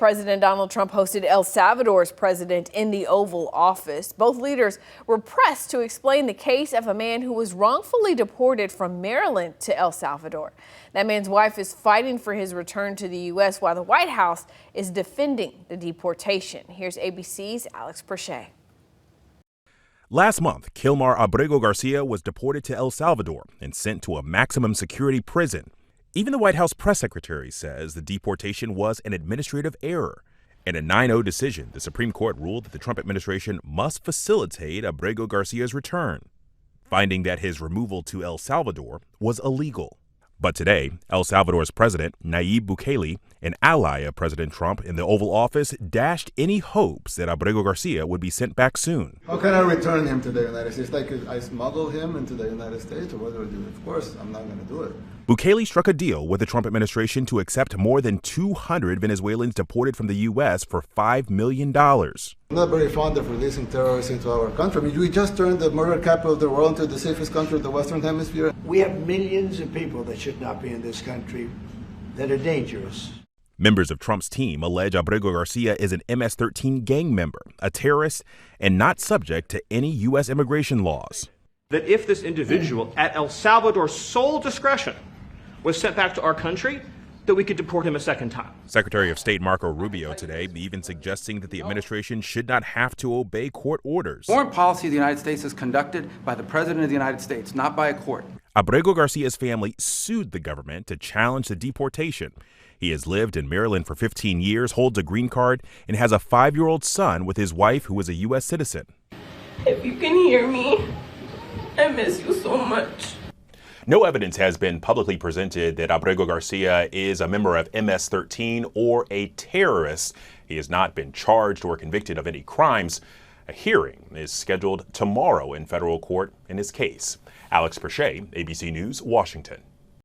President Donald Trump hosted El Salvador's president in the Oval Office. Both leaders were pressed to explain the case of a man who was wrongfully deported from Maryland to El Salvador. That man's wife is fighting for his return to the U.S. while the White House is defending the deportation. Here's ABC's Alex Perche. Last month, Kilmar Abrego Garcia was deported to El Salvador and sent to a maximum security prison. Even the White House press secretary says the deportation was an administrative error. In a 9-0 decision, the Supreme Court ruled that the Trump administration must facilitate Abrego Garcia's return, finding that his removal to El Salvador was illegal. But today, El Salvador's president, Nayib Bukele, an ally of President Trump in the Oval Office, dashed any hopes that Abrego Garcia would be sent back soon. How can I return him to the United States? Like I smuggle him into the United States, or what do I do? Of course, I'm not going to do it. Bukele struck a deal with the Trump administration to accept more than 200 Venezuelans deported from the U.S. for $5 million. I'm not very fond of releasing terrorists into our country. I mean, we just turned the murder capital of the world into the safest country of the Western Hemisphere. We have millions of people that should not be in this country that are dangerous. Members of Trump's team allege Abrego Garcia is an MS-13 gang member, a terrorist, and not subject to any U.S. immigration laws. That if this individual, at El Salvador's sole discretion, was sent back to our country, that we could deport him a second time. Secretary of State Marco Rubio today even suggesting that the administration should not have to obey court orders. Foreign policy of the United States is conducted by the President of the United States, not by a court. Abrego Garcia's family sued the government to challenge the deportation. He has lived in Maryland for 15 years, holds a green card, and has a 5-year-old son with his wife, who is a U.S. citizen. If you can hear me, I miss you so much. No evidence has been publicly presented that Abrego Garcia is a member of MS-13 or a terrorist. He has not been charged or convicted of any crimes. A hearing is scheduled tomorrow in federal court in his case. Alex Perche, ABC News, Washington.